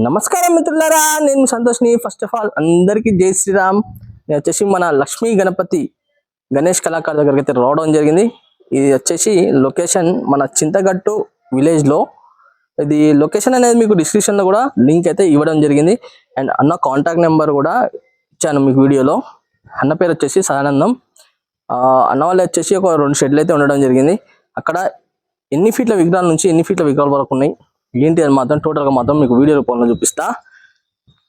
నమస్కారం మిత్రులారా, నేను సంతోష్ని. ఫస్ట్ ఆఫ్ ఆల్ అందరికీ జై శ్రీరామ్. నేను వచ్చేసి మన లక్ష్మీ గణపతి గణేష్ కళాకారు దగ్గరికి అయితే రావడం జరిగింది. ఇది వచ్చేసి లొకేషన్ మన చింతగట్టు విలేజ్లో. ఇది లొకేషన్ అనేది మీకు డిస్క్రిప్షన్లో కూడా లింక్ అయితే ఇవ్వడం జరిగింది. అండ్ అన్న కాంటాక్ట్ నెంబర్ కూడా ఇచ్చాను మీకు వీడియోలో. అన్న పేరు వచ్చేసి సదానందం. అన్న వాళ్ళు వచ్చేసి ఒక 2 షెడ్లు అయితే ఉండడం జరిగింది. అక్కడ ఎన్ని ఫీట్ల విగ్రహాల నుంచి ఎన్ని ఫీట్ల విగ్రహాల వరకు ఉన్నాయి ఏంటి అని మాత్రం టోటల్గా మాత్రం మీకు వీడియో రూపంలో చూపిస్తా.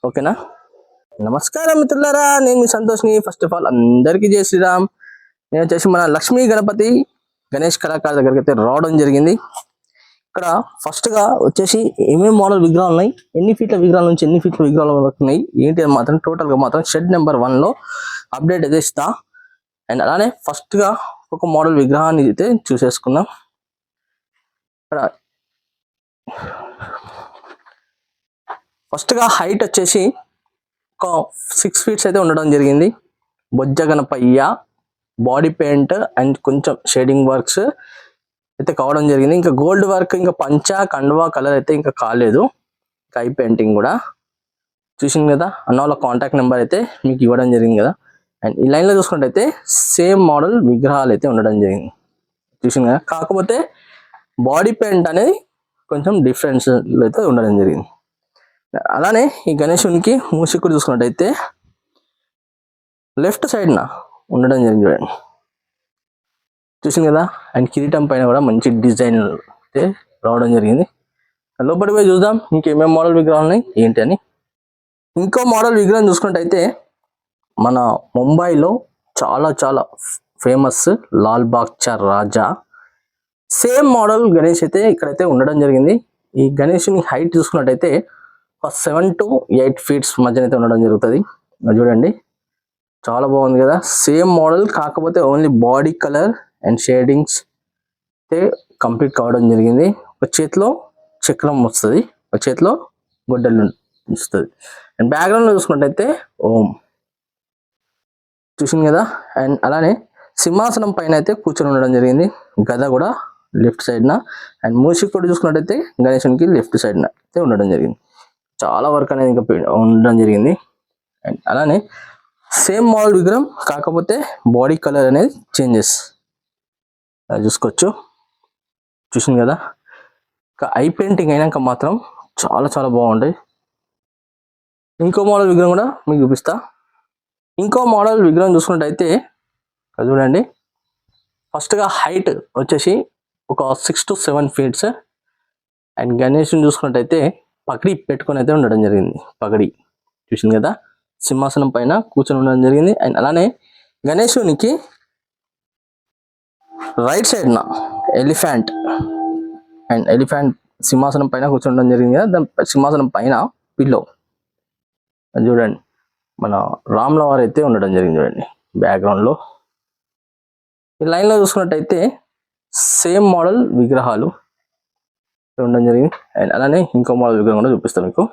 ఓకేనా? నమస్కారం మిత్రులారా, నేను మీ సంతోష్ని. ఫస్ట్ ఆఫ్ ఆల్ అందరికీ జై శ్రీరామ్. నేను వచ్చేసి మన లక్ష్మీ గణపతి గణేష్ కళాకారు దగ్గరికి అయితే రావడం జరిగింది. ఇక్కడ ఫస్ట్గా వచ్చేసి ఏమేమి మోడల్ విగ్రహాలు ఉన్నాయి, ఎన్ని ఫీట్ల విగ్రహాల నుంచి ఎన్ని ఫీట్ల విగ్రహాలు వరకు ఉన్నాయి ఏంటి అని మాత్రం టోటల్గా మాత్రం షెడ్ నెంబర్ 1లో అప్డేట్ అయితే ఇస్తా. అండ్ అలానే ఫస్ట్గా ఒక మోడల్ విగ్రహాన్ని అయితే చూసేసుకుందాం. ఇక్కడ ఫస్ట్గా హైట్ వచ్చేసి ఒక 6 ఫీట్స్ అయితే ఉండడం జరిగింది. బొజ్జ గణపయ్య, బాడీ పెయింట్ అండ్ కొంచెం షేడింగ్ వర్క్స్ అయితే కావడం జరిగింది. ఇంకా గోల్డ్ వర్క్, ఇంకా పంచా కండువా కలర్ అయితే ఇంకా కాలేదు. ఇంకా ఐ పెయింటింగ్ కూడా చూసింది కదా. అన్న వాళ్ళ కాంటాక్ట్ నెంబర్ అయితే మీకు ఇవ్వడం జరిగింది కదా. అండ్ ఈ లైన్లో చూసుకుంటే సేమ్ మోడల్ విగ్రహాలు అయితే ఉండడం జరిగింది. చూసింది కదా. కాకపోతే బాడీ పెయింట్ అనేది కొంచెం డిఫరెన్స్ అయితే ఉండడం జరిగింది. అలానే ఈ గణేశునికి మూసికుడు చూసుకున్నట్టయితే లెఫ్ట్ సైడ్న ఉండడం జరిగింది చూడండి. చూసింది కదా. అండ్ కిరీటం పైన కూడా మంచి డిజైన్ అయితే రావడం జరిగింది. లోపలికి పోయి చూద్దాం ఇంకేమేమి మోడల్ విగ్రహాలు ఉన్నాయి ఏంటి అని. ఇంకో మోడల్ విగ్రహం చూసుకున్నట్టయితే మన ముంబైలో చాలా చాలా ఫేమస్ లాల్ బాగ్చా రాజా సేమ్ మోడల్ గణేష్ అయితే ఇక్కడైతే ఉండడం జరిగింది. ఈ గణేష్ని హైట్ చూసుకున్నట్టయితే 7 to 8 ఫీట్స్ మధ్యన అయితే ఉండడం జరుగుతుంది. చూడండి చాలా బాగుంది కదా. సేమ్ మోడల్, కాకపోతే only body colour and shadings అయితే కంప్లీట్ కావడం జరిగింది. ఒక చేతిలో చక్రం వస్తుంది, ఒక చేతిలో గొడ్డలు వస్తుంది. అండ్ బ్యాక్గ్రౌండ్లో చూసుకున్నట్టయితే ఓం చూసింది కదా. అండ్ అలానే సింహాసనం పైన అయితే కూర్చొని ఉండడం జరిగింది. గద కూడా లెఫ్ట్ సైడ్న. అండ్ మూసికుడు చూసుకున్నట్టయితే గణేశునికి లెఫ్ట్ సైడ్న అయితే ఉండడం జరిగింది. చాలా వర్క్ అనేది ఇంకా ఉండడం జరిగింది. అండ్ అలానే సేమ్ మోడల్ విగ్రహం, కాకపోతే బాడీ కలర్ అనేది చేంజెస్ అది చూసుకోవచ్చు. చూసింది కదా. ఇంకా ఐ పెయింటింగ్ అయినాక మాత్రం చాలా చాలా బాగుంటాయి. ఇంకో మోడల్ విగ్రహం కూడా మీకు చూపిస్తా. ఇంకో మోడల్ విగ్రహం చూసుకున్నట్టయితే చూడండి. ఫస్ట్గా హైట్ వచ్చేసి ఒక 6 to 7 ఫీట్స్. అండ్ గణేష్ని చూసుకున్నట్టయితే పగడి పెట్టుకొని అయితే ఉండడం జరిగింది. పగడి చూసింది కదా. సింహాసనం పైన కూర్చొని ఉండడం జరిగింది. అండ్ అలానే గణేశునికి రైట్ సైడ్న ఎలిఫెంట్ అండ్ ఎలిఫెంట్ సింహాసనం పైన కూర్చొని ఉండడం జరిగింది కదా. దాని సింహాసనం పైన పిల్లో చూడండి మన రామ్ల వారు అయితే ఉండడం జరిగింది చూడండి బ్యాక్గ్రౌండ్లో. ఈ లైన్లో చూసుకున్నట్టయితే సేమ్ మోడల్ విగ్రహాలు ఉండడం జరిగింది. అండ్ అలానే ఇంకో మోడల్ విగ్రహం కూడా చూపిస్తాం మీకు.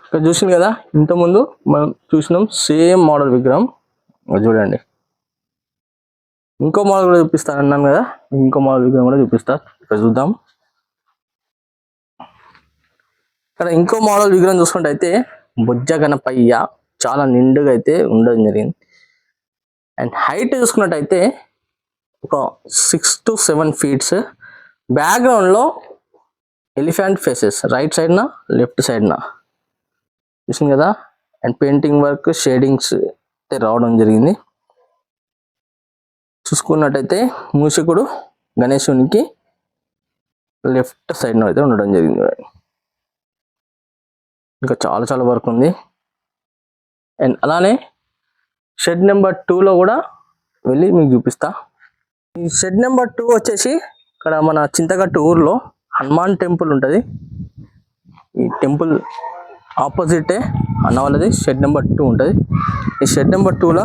ఇక్కడ చూసింది కదా, ఇంతకుముందు మనం చూసినాం సేమ్ మోడల్ విగ్రహం. చూడండి ఇంకో మోడల్ కూడా చూపిస్తాను అన్నాను కదా. ఇంకో మోడల్ విగ్రహం కూడా చూపిస్తా. ఇక్కడ చూద్దాం. ఇక్కడ ఇంకో మోడల్ విగ్రహం చూసుకుంటే బొజ్జ గణపయ్య చాలా నిండుగా అయితే ఉండడం జరిగింది. అండ్ హైట్ చూసుకున్నట్టయితే ఒక 6 to 7 ఫీట్స్. బ్యాక్గ్రౌండ్లో ఎలిఫెంట్ ఫేసెస్ రైట్ సైడ్న లెఫ్ట్ సైడ్న చూసింది కదా. అండ్ పెయింటింగ్ వర్క్ షేడింగ్స్ అయితే రావడం జరిగింది. చూసుకున్నట్టయితే మూషికుడు గణేశునికి లెఫ్ట్ సైడ్న అయితే ఉండడం జరిగింది. ఇంకా చాలా చాలా వర్క్ ఉంది. అండ్ అలానే షెడ్ నెంబర్ 2లో కూడా వెళ్ళి మీకు చూపిస్తా. ఈ షెడ్ నెంబర్ 2 వచ్చేసి ఇక్కడ మన చింతగట్టు ఊర్లో హనుమాన్ టెంపుల్ ఉంటుంది. ఈ టెంపుల్ ఆపోజిటే అన్న వాళ్ళది షెడ్ నెంబర్ 2 ఉంటుంది. ఈ షెడ్ నెంబర్ 2లో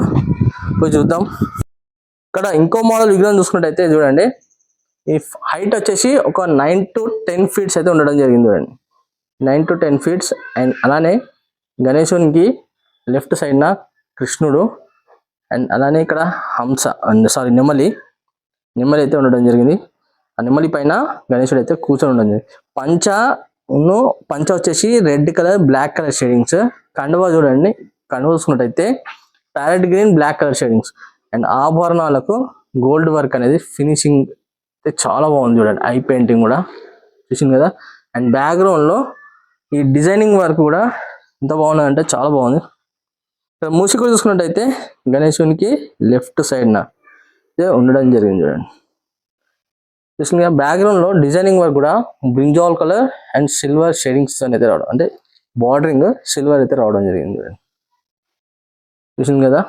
పోయి చూద్దాం. ఇక్కడ ఇంకో మోడల్ విగ్రహం చూసుకున్నట్టయితే చూడండి. ఈ హైట్ వచ్చేసి ఒక 9 to 10 ఫీట్స్ అయితే ఉండడం జరిగింది చూడండి. 9 to 10 ఫీట్స్. అండ్ అలానే గణేశునికి లెఫ్ట్ సైడ్న కృష్ణుడు. అండ్ అలానే ఇక్కడ హంస నెమలి అయితే ఉండడం జరిగింది. ఆ నెమలి పైన గణేశుడు అయితే కూర్చొని ఉండడం జరిగింది. పంచ ఉన్ను పంచ వచ్చేసి red colour black colour shadings. కండువా చూడండి, కండువా చూసుకున్నట్టయితే parrot green black colour shadings. And ఆభరణాలకు గోల్డ్ వర్క్ అనేది ఫినిషింగ్ అయితే చాలా బాగుంది చూడండి. ఐ పెయింటింగ్ కూడా చూసింది కదా. అండ్ బ్యాక్గ్రౌండ్ లో ఈ డిజైనింగ్ వర్క్ కూడా ఎంత బాగున్నదంటే చాలా బాగుంది. ఇక్కడ మూసిక చూసుకున్నట్టయితే గణేశునికి లెఫ్ట్ సైడ్ నా ఉండడం జరిగింది చూడండి. చూసింది కదా, బ్యాక్గ్రౌండ్ లో డిజైనింగ్ వర్క్ కూడా brinjal colour and silver shadings అయితే రావడం, అంటే బార్డరింగ్ సిల్వర్ అయితే రావడం జరిగింది చూడండి. చూసింది కదా,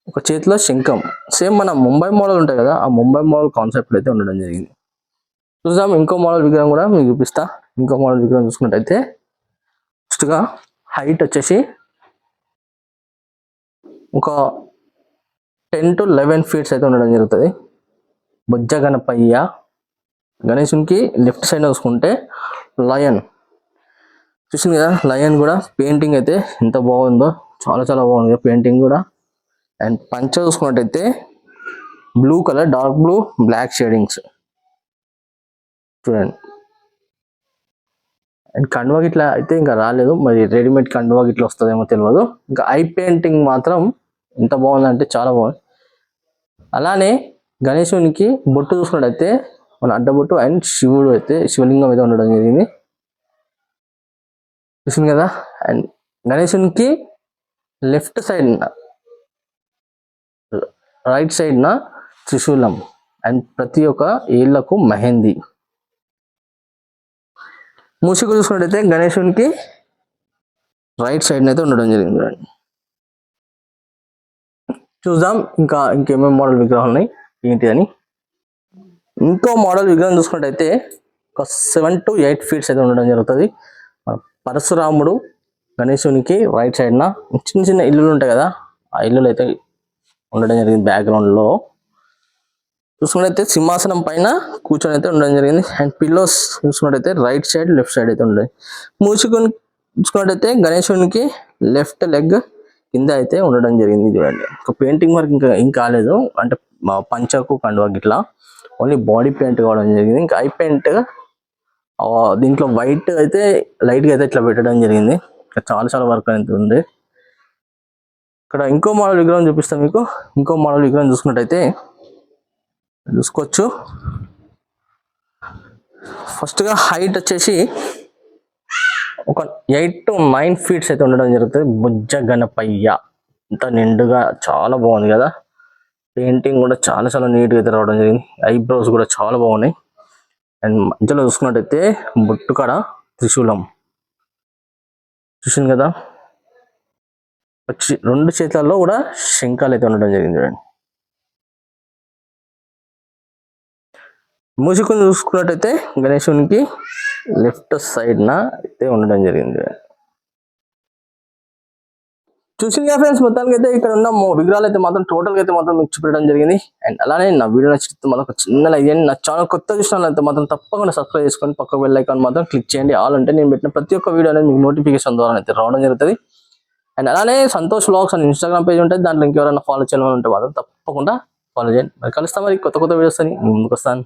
ఒక చేతిలో శంఖం, సేమ్ మన ముంబై మోడల్ ఉంటాయి కదా, ఆ ముంబై మోడల్ కాన్సెప్ట్ అయితే ఉండడం జరిగింది. చూద్దాం ఇంకో మోడల్ విగ్రహం కూడా మీకు చూపిస్తా. ఇంకో మోడల్ విగ్రహం చూసుకున్నట్టయితే ఫస్ట్గా హైట్ వచ్చేసి ఒక 10 to 11 ఫీట్స్ అయితే ఉండడం జరుగుతుంది. బొజ్జ గణపయ్య. గణేశునికి లెఫ్ట్ సైడ్ చూసుకుంటే లయన్. చూసింది కదా, లయన్ కూడా పెయింటింగ్ అయితే ఎంత బాగుందో, చాలా చాలా బాగుంది పెయింటింగ్ కూడా. అండ్ పంచ చూసుకున్నట్టయితే blue colour, dark blue black shadings చూడండి. అండ్ కండువా గిట్లా అయితే ఇంకా రాలేదు, మరి రెడీమేడ్ కండువా గిట్లా వస్తుందేమో తెలియదు. ఇంకా ఐ పెయింటింగ్ మాత్రం ఎంత బాగుందంటే చాలా బాగుంది. అలానే గణేశునికి బొట్టు చూసుకున్నట్టయితే మన అడ్డబొట్టు అండ్ శివుడు అయితే శివలింగం అయితే ఉండడం జరిగింది. చూసింది కదా. అండ్ గణేశునికి లెఫ్ట్ సైడ్ రైట్ సైడ్ నా త్రిశూలం అండ్ ప్రతి ఒక్క ఏళ్లకు మెహందీ. మూసిక చూసుకున్నట్టయితే గణేశునికి రైట్ సైడ్ అయితే ఉండడం జరిగింది. చూద్దాం ఇంకేమేమి మోడల్ విగ్రహాలు ఉన్నాయి ఏంటి అని. ఇంకో మోడల్ విగ్రహం చూసుకున్నట్టయితే ఒక 7 to 8 ఫీట్స్ అయితే ఉండడం జరుగుతుంది. పరశురాముడు గణేశునికి రైట్ సైడ్ నా చిన్న చిన్న ఇల్లులు ఉంటాయి కదా, ఆ ఇల్లులు అయితే ఉండడం జరిగింది. బ్యాక్గ్రౌండ్ లో చూసుకున్నట్టయితే సింహాసనం పైన కూర్చొని అయితే ఉండడం జరిగింది. అండ్ పిల్లోస్ చూసుకున్నట్టయితే రైట్ సైడ్ లెఫ్ట్ సైడ్ అయితే ఉండదు. మూసుకొని చూసుకున్నట్టయితే గణేశునికి లెఫ్ట్ లెగ్ కింద అయితే ఉండడం జరిగింది చూడండి. ఒక పెయింటింగ్ వర్క్ ఇంకా కాలేదు, అంటే పంచకు కండువా గిట్లా ఓన్లీ బాడీ పెయింట్ కావడం జరిగింది. ఇంకా ఐ పెయింట్ దీంట్లో వైట్ అయితే లైట్ గా అయితే ఇట్లా పెట్టడం జరిగింది. చాలా చాలా వర్క్ అనేది ఉంది. ఇక్కడ ఇంకో మోడల్ విగ్రహం చూపిస్తాం మీకు. ఇంకో మోడల్ విగ్రహం చూసుకున్నట్టయితే చూసుకోవచ్చు. ఫస్ట్ గా హైట్ వచ్చేసి ఒక 8 to 9 ఫీట్స్ అయితే ఉండడం జరుగుతుంది. బుజ్జ గణపయ్య ఇంత నిండుగా చాలా బాగుంది కదా. పెయింటింగ్ కూడా చాలా చాలా నీట్గా అయితే రావడం జరిగింది. ఐబ్రోస్ కూడా చాలా బాగున్నాయి. అండ్ మధ్యలో చూసుకున్నట్టయితే బొట్టు కాడ త్రిశూలం చూసింది కదా. రెండు చేతులలో కూడా శంఖాలు అయితే ఉండడం జరిగింది చూడండి. మూసుకుని చూసుకున్నట్టయితే గణేశునికి లెఫ్ట్ సైడ్ నా అయితే ఉండడం జరిగింది. చూసింది కదా ఫ్రెండ్స్, మొత్తానికి అయితే ఇక్కడ ఉన్న విగ్రహాలు అయితే మాత్రం టోటల్ గా అయితే మాత్రం మీకు చూపించడం జరిగింది. అండ్ అలానే నా వీడియో నచ్చితే మాత్రం ఒక చిన్న లైక్ చేయండి. నా ఛానల్ కొత్త చూసిన అయితే మాత్రం తప్పకుండా సబ్స్క్రైబ్ చేసుకొని పక్క బెల్ ఐకాన్ మాత్రం క్లిక్ చేయండి. ఆల్ అంటే నేను పెట్టిన ప్రతి ఒక్క వీడియో అనేది మీకు నోటిఫికేషన్ ద్వారా అయితే రావడం జరుగుతుంది. అండ్ అలానే సంతోష్ వ్లాగ్స్ అని ఇన్స్టాగ్రామ్ పేజ్ ఉంటుంది, దాంట్లో ఇంకెవరైనా ఫాలో చేయాలని ఉంటే మాత్రం తప్పకుండా ఫాలో చేయండి. మరి కలుస్తాం మరి కొత్త వీడియోస్ అని ముందుకు వస్తాను.